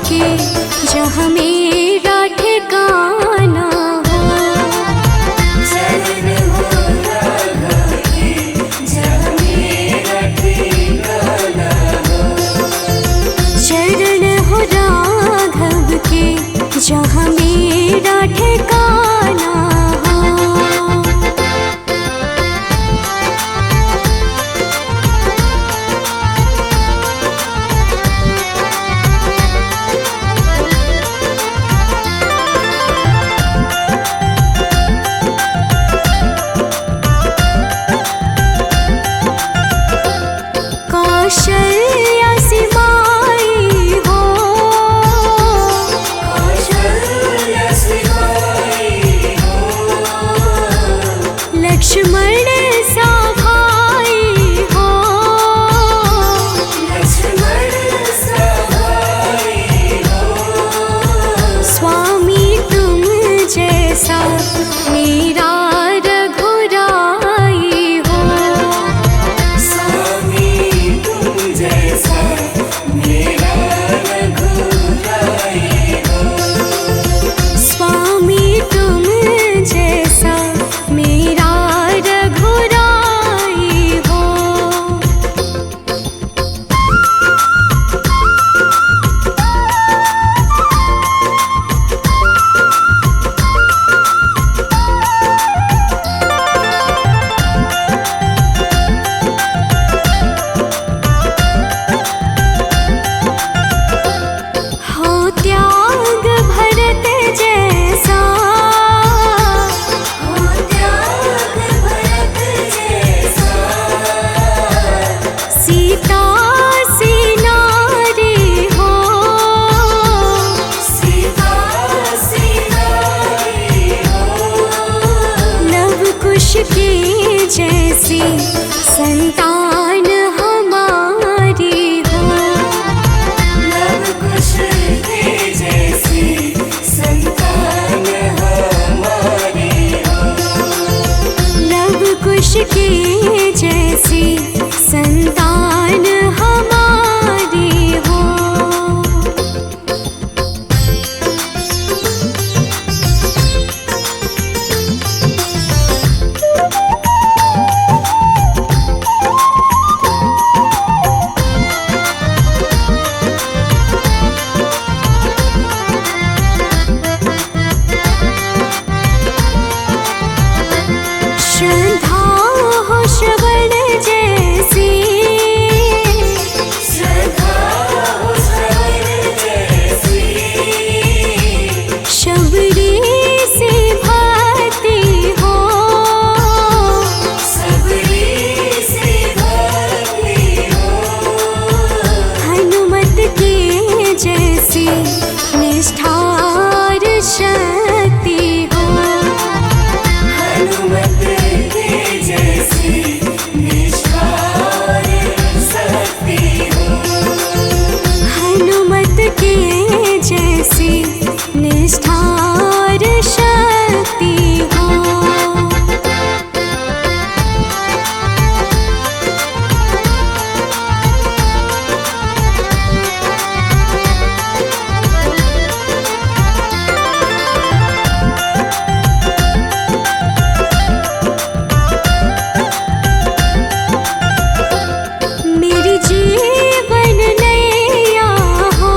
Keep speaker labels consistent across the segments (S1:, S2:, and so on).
S1: के जहाँ मेरा ठिकाना हो।
S2: चरण हो राघव के जहाँ मेरा ठिकाना हो।
S1: चरण हो राघव के जहाँ मेरा ठिकाना हो। कौशल्या सी माई हो।
S2: कौशल्या सी माई हो।
S1: लक्ष्मण सा भाई हो।
S2: लक्ष्मण सा भाई हो।
S1: स्वामी तुम जैसा मेरा रघुराई हो।
S2: स्वामी तुम जैसा मेरा रघुराई हो।
S1: स्वामी तुम जैसा मेरा रघुराई हो। हो त्याग भरत जैसा।
S2: हो त्याग भरत जैसा।
S1: सीता सी नारी हो।
S2: सीता सी नारी हो।
S1: लव कुश की जैसी संतान हमारी हो।
S2: लव कुश की जैसी संतान हमारी हो।
S1: लव कुश की जैसी संतान हमारी हो। श्रद्धा हो श्रवण जैसी।
S2: श्रद्धा हो श्रवण जैसी।
S1: शबरी से भक्ति हो।
S2: सबरी से भक्ति हो।
S1: हनुमत के जैसी निष्ठार शक्ति हो।
S2: हनुमत के जैसी निष्ठार शक्ति हो।
S1: हनुमत के जैसी निष्ठार शक्ति हो। मेरी जीवन नैया हो।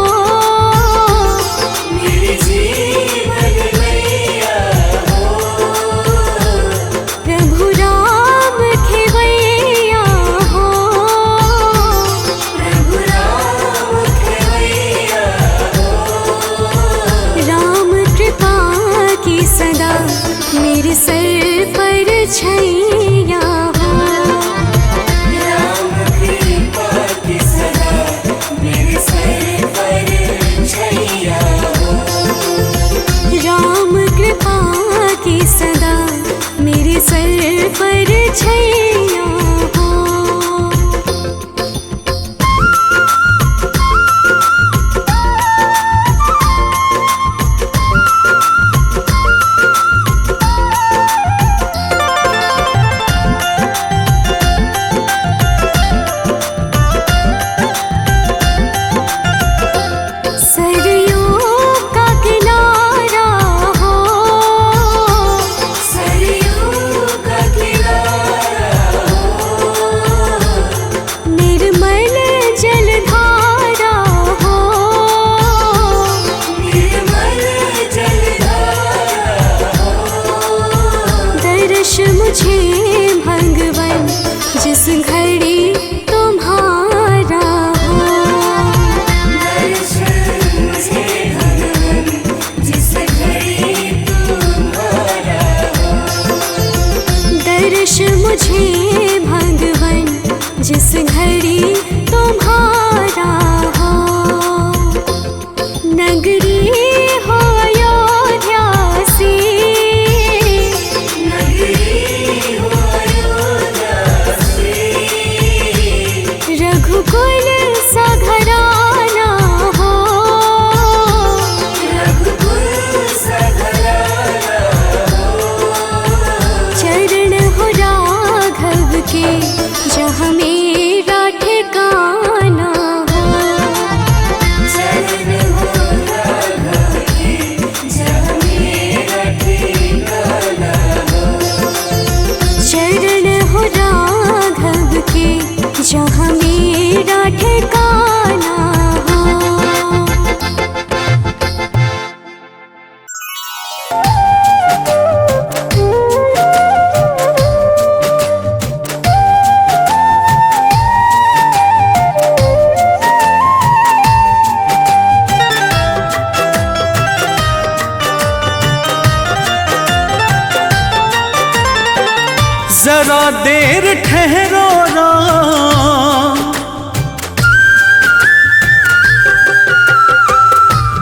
S3: जरा देर ठहरो राम,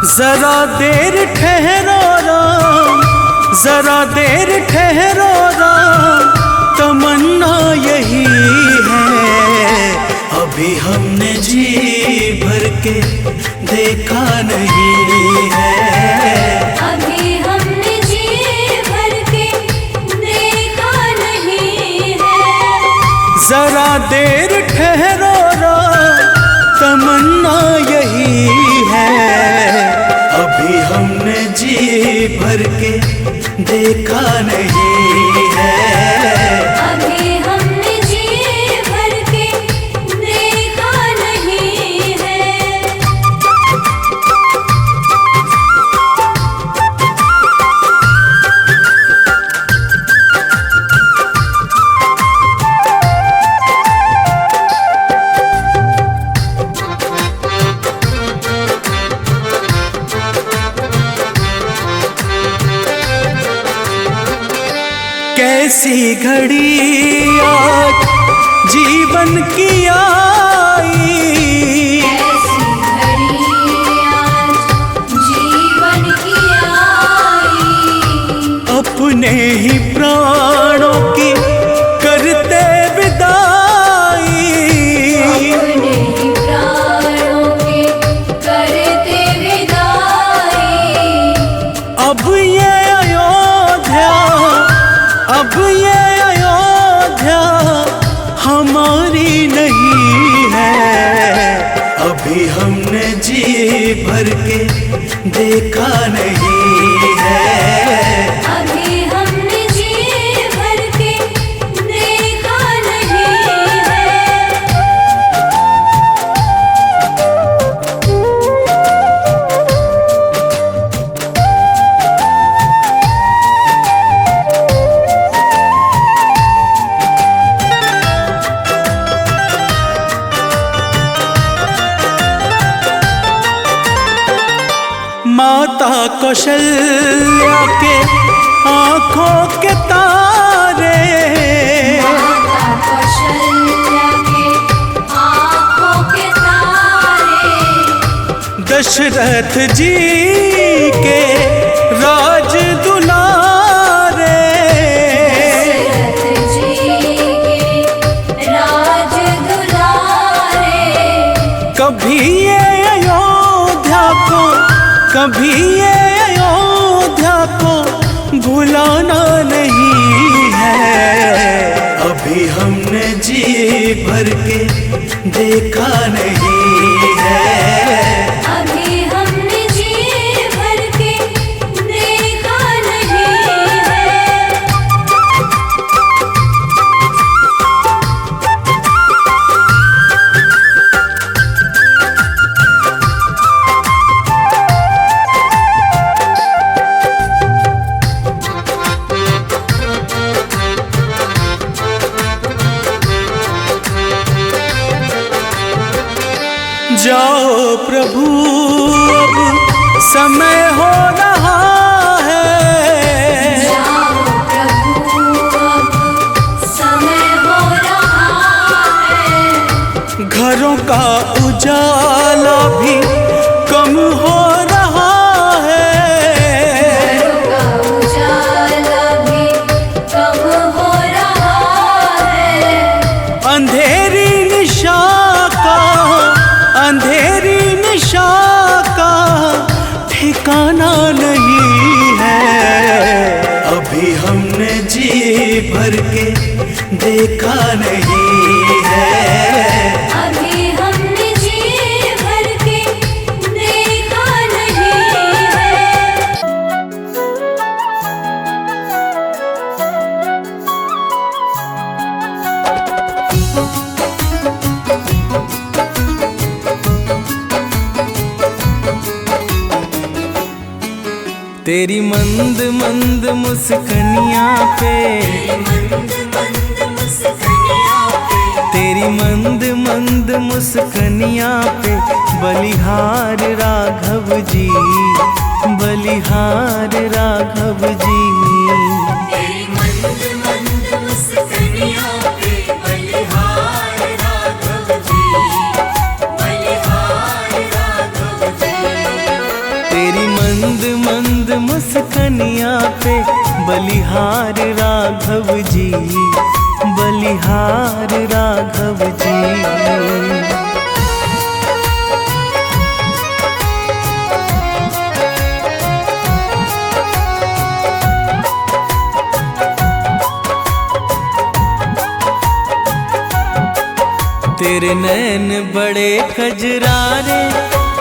S3: जरा देर ठहरो राम, जरा देर ठहरो राम, तमन्ना यही है। अभी हमने जी भर के देखा नहीं है,
S1: अभी हमने जी भर के देखा नहीं है।
S3: जरा देर ठहरो राम, तमन्ना यही है। अभी हमने जी भर के देखा नहीं है,
S1: अभी हमने जी भर के देखा नहीं है।
S3: कैसी घड़ी आज जीवन की आई,
S1: ऐसी घड़ी आज जीवन की आई।
S3: अपने ही प्राणों की करते विदाई।
S1: अपने ही प्राणों की करते विदाई।
S3: अब ये अयोध्या, अब ये अयोध्या हमारी नहीं है। अभी हमने जी भर के देखा नहीं है,
S1: अभी हमने जी भर के देखा नहीं है।
S3: माता कौशल्या के आंखों के तारे,
S1: माता कौशल्या के आँखों के तारे।
S3: दशरथ जी के राज दुलारे।
S1: दशरथ जी के राज दुलारे।
S3: कभी ये अयोध्या को, कभी ये अयोध्या को भुलाना नहीं है। अभी हमने जी भर के देखा नहीं है,
S1: अभी हमने जी भर के देखा नहीं है।
S3: जाओ प्रभु अब समय हो रहा है।
S1: जाओ प्रभु अब समय हो रहा है।
S3: घरों का उजाला भी कम हो रहा है।
S1: घरों का उजाला भी कम हो रहा है।
S3: अंधेरी निशा का, अंधेरी निशा का ठिकाना नहीं है। अभी हमने जी भर के देखा नहीं है,
S1: अभी हमने जी भर के देखा नहीं है।
S3: तेरी मंद मंद मुस्कनियाँ पे, तेरी मंद मंद मुस्कनियाँ पे बलिहार राघव जी, बलिहार राघव जी।
S2: तेरी मंद मंद मुस्कानियाँ
S3: मंद मंद मुस्कनिया पे बलिहार राघव जी, बलिहार राघव जी। तेरे नैन बड़े कजरारे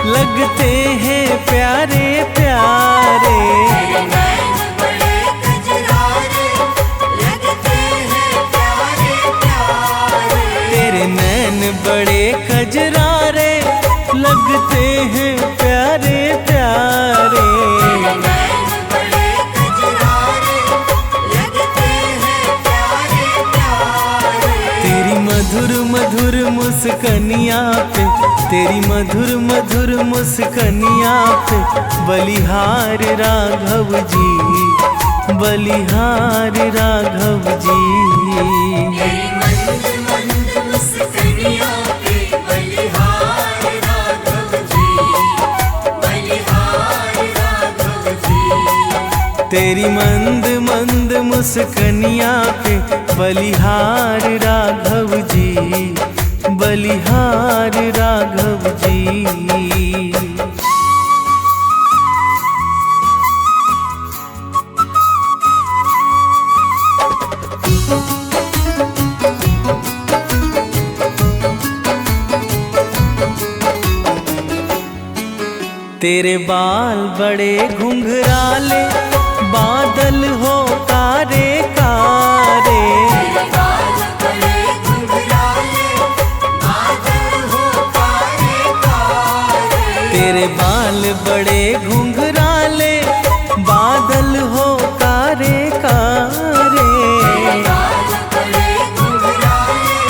S3: लगते हैं प्यारे प्यारे।
S1: तेरे नैन बड़े कजरारे लगते हैं प्यारे प्यारे।
S3: तेरे नैन बड़े कजरारे लगते हैं प्यारे प्यारे।
S1: तेरे नैन बड़े कजरारे लगते हैं प्यारे प्यारे।
S3: तेरी मधुर मधुर मुस्कनिया पे, तेरी मधुर मधुर मुस्कनिया पे बलिहार राघव जी, बलिहार राघव जी।
S1: तेरी मंद मंद मुस्कनिया पे बलिहार राघव जी, बलिहार राघव जी।
S3: तेरी मंद मंद मुस्कनिया पे बलिहार राघव जी, बलिहार राघव जी। तेरे बाल बड़े घुंघराले बादल हो कारे कारे।
S1: तेरे बाल बड़े घुंघराले बादल हो कारे कारे।
S3: तेरे बाल बड़े घुंघराले बादल हो कारे कारे।
S1: तेरे बाल बड़े घुंघराले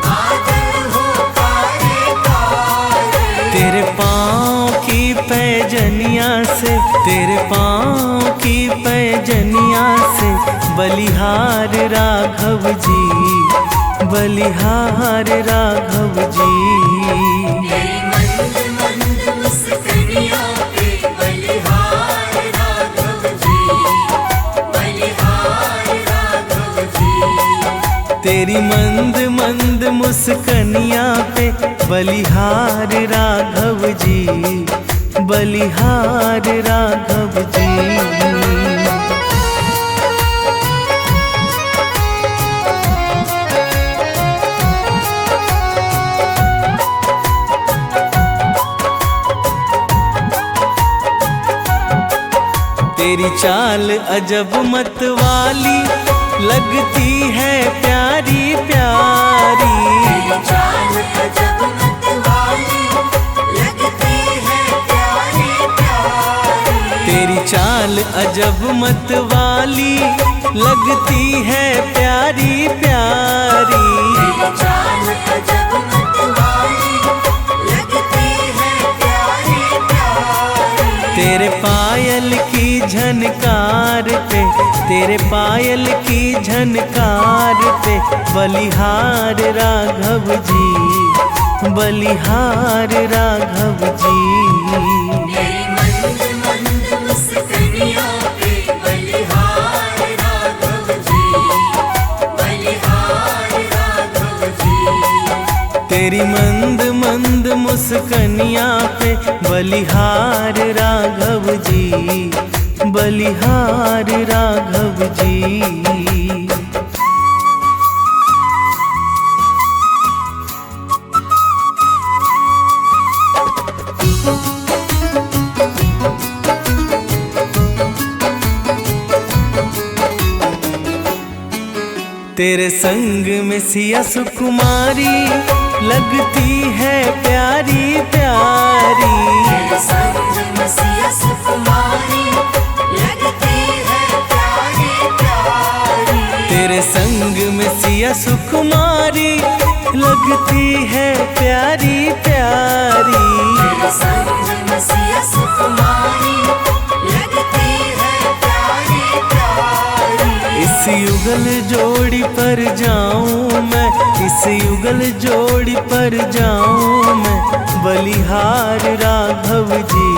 S1: बादल हो कारे कारे।
S3: तेरे पाँव की पैजनिया से, तेरे पाँव की पैजनिया से बलिहार राघव जी, बलिहार राघव जी।
S1: तेरी मंद मंद मुस्कनिया पे बलिहार राघव जी, बलिहार राघव जी।
S3: तेरी मंद मंद मुस्कनिया पे बलिहार राघव जी, बलिहार राघव जी। तेरी चाल अजब मतवाली लगती है प्यारी प्यारी।
S1: तेरी चाल अजब मतवाली लगती है प्यारी प्यारी।
S3: तेरी चाल अजब मतवाली लगती है प्यारी प्यारी।
S1: तेरी चाल अजब मतवाली लगती है प्यारी प्यारी।
S3: तेरे पायल की झनकार पे, तेरे पायल की झनकार पे बलिहार राघव जी, बलिहार राघव जी।
S1: तेरी मंद मंद मुस्कनिया पे बलिहार राघव जी, बलिहार राघव जी।
S3: तेरी मंद मंद मुस्कनिया पे बलिहार राघव जी, बलिहार राघव जी। तेरे संग में सिया सुकुमारी लगती है प्यारी प्यारी।
S1: तेरे संग में सिया सुकुमारी लगती है प्यारी प्यारी।
S3: तेरे संग में सिया सुकुमारी लगती है प्यारी प्यारी।
S1: तेरे संग में सिया सुकुमारी लगती है प्यारी प्यारी।
S3: इस युगल जोड़ी पर जाऊं मैं, इस युगल जोड़ी पर जाऊं मैं बलिहार राघव जी,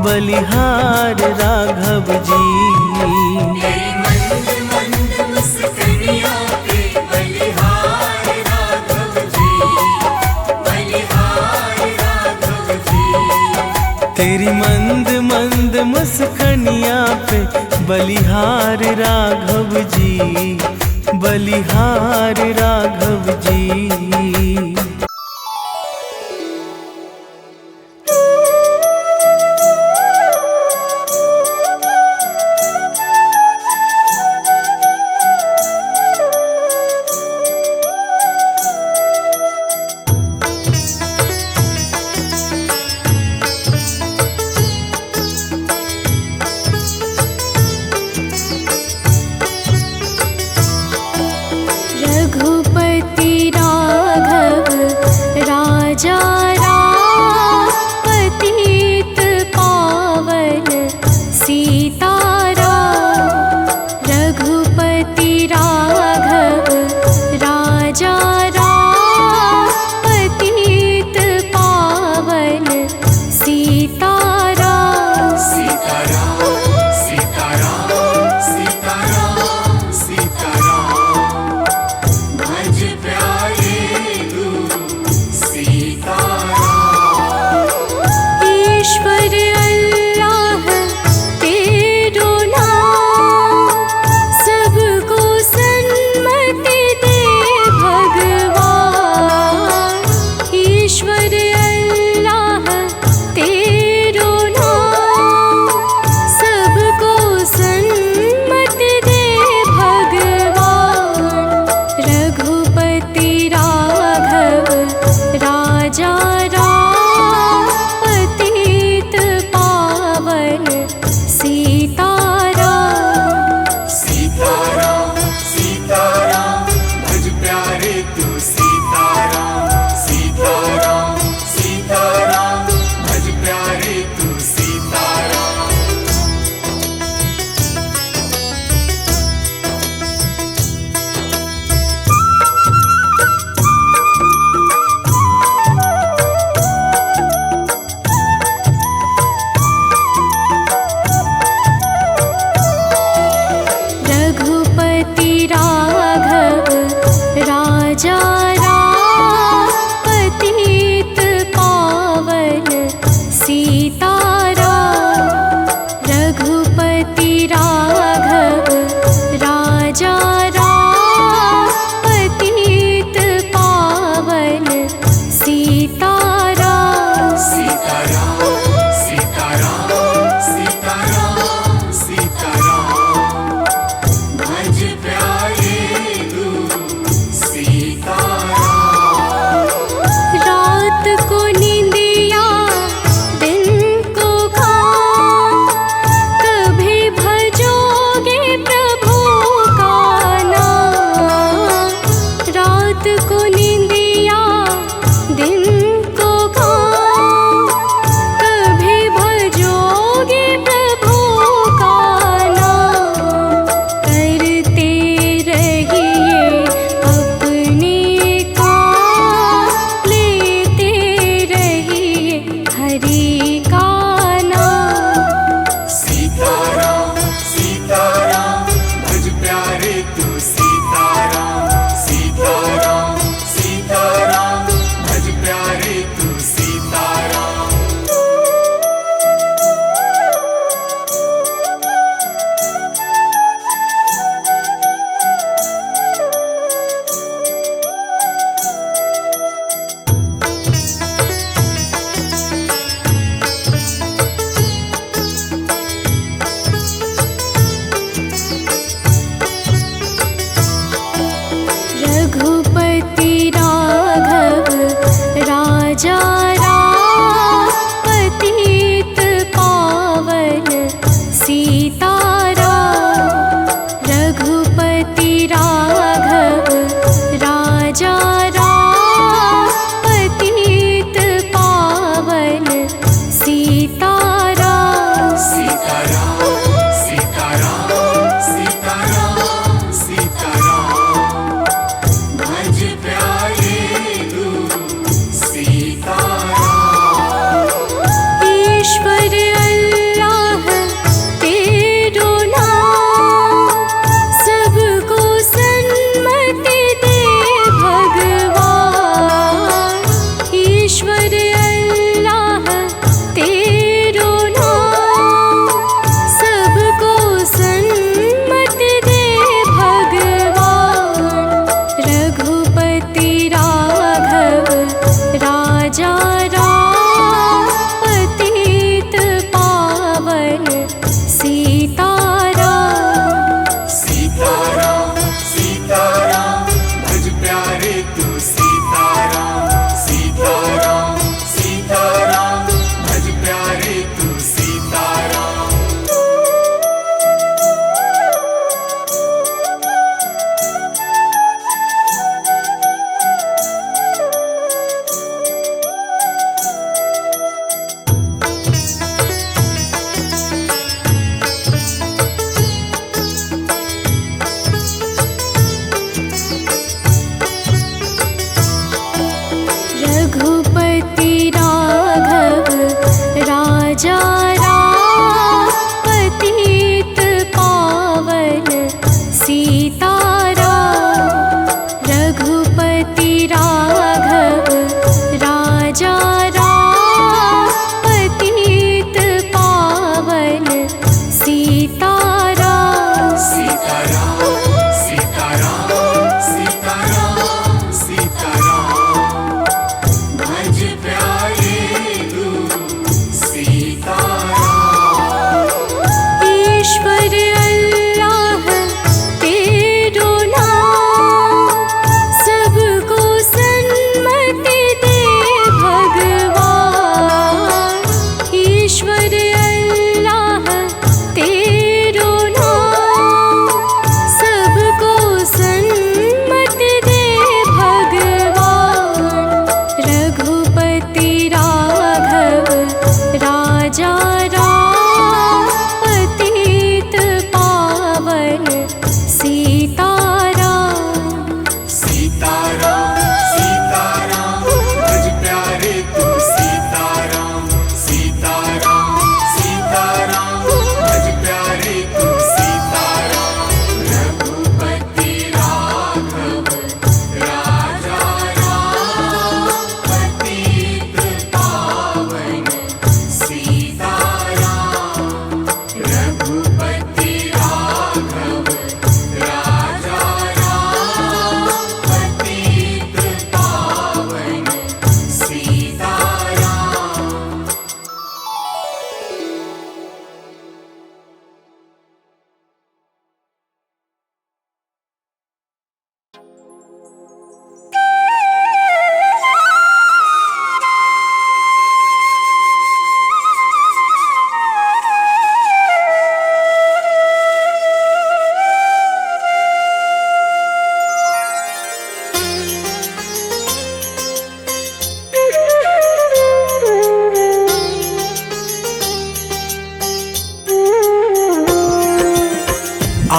S3: बलिहार राघव जी।
S1: तेरी मंद मंद मुस्कानियों पे बलिहार राघव जी, बलिहार राघव जी।
S3: तेरी मंद मंद मुस्कनिया पे बलिहार राघव जी, बलिहार राघव जी।
S4: रघुपति राघव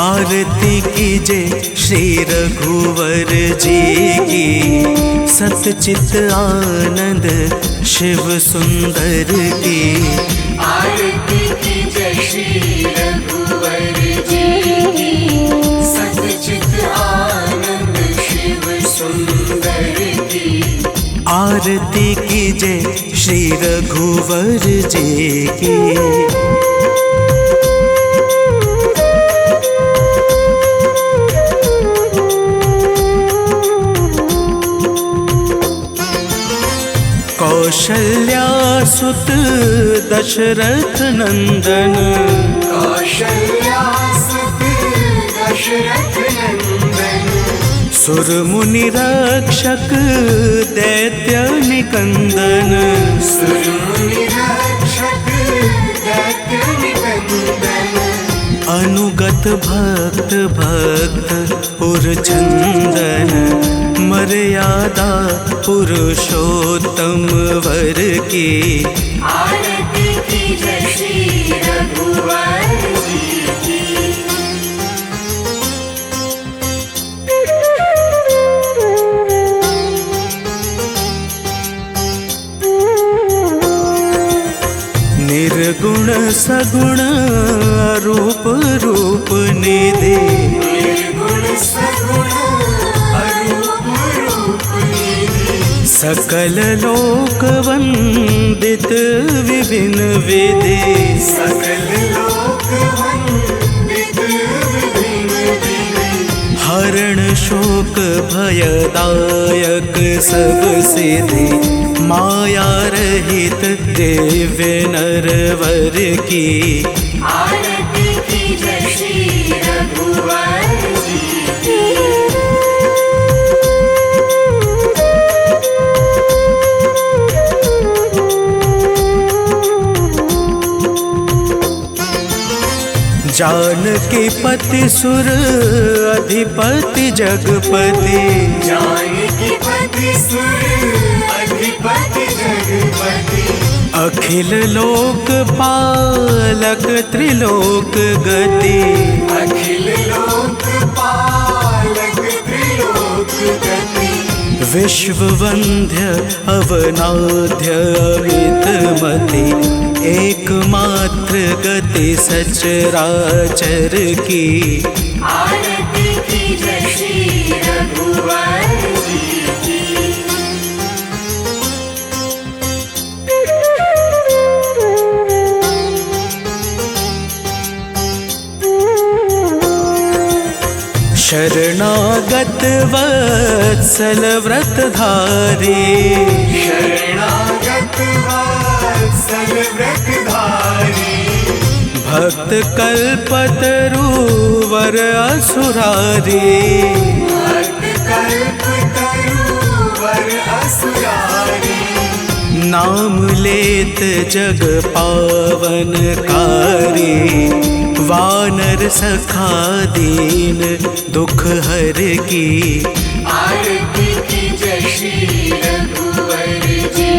S3: आरती कीजिए श्री रघुवर जी की, सतचित आनंद शिव सुंदर की।
S1: आरती कीजिए श्री रघुवर जी की, सतचित आनंद शिव सुंदर की।
S3: आरती कीजिए श्री रघुवर जी की। कौशल्या सुत दशरथ नंदन,
S1: कौशल्या सुत दशरथ नंदन।
S3: सुर मुनि रक्षक दैत्य निकंदन।
S1: सुर मुनि रक्षक दैत्य निकंदन।
S3: अनुगत भक्त भक्त पुरचंदन, मर्यादा पुरुषोत्तम वर की।
S1: आरती कीजिए श्री रघुवर जी की।
S3: निर्गुण सगुण रूप रूप निधि,
S1: निर्गुण सगुण अरूप रूप निधि।
S3: सकल लोक वंदित विभिन्न विधि।
S1: सकल लोक वंदित विभिन्न विधि।
S3: हरण शोक भयदायक सब सिद्धि, माया रहित दिव्य नरवर की।
S1: आरती कीजिए श्री रघुवर जी की।
S3: जानकी पति सुर अधिपति जगपति,
S1: जानकी पति सुर अधिपति जगपति।
S3: अखिल लोक पालक त्रिलोक गति।
S1: अखिल लोक पालक त्रिलोक गति।
S3: विश्व वंद्य अवनाद्य अमितमति, एकमात्र गति सचराचर की।
S1: आरती कीजिए श्री रघुवर जी की।
S3: शरणागत वत्सल व्रतधारी,
S1: शरणागत वत्सल व्रतधारी।
S3: भक्त कल्पतरुवर असुरारी।
S1: भक्त कल्पतरुवर असुरारी।
S3: नाम लेत जग पावनकारी, वानर सखा दीन दुख हर की।
S1: आरती कीजिए श्री रघुवर जी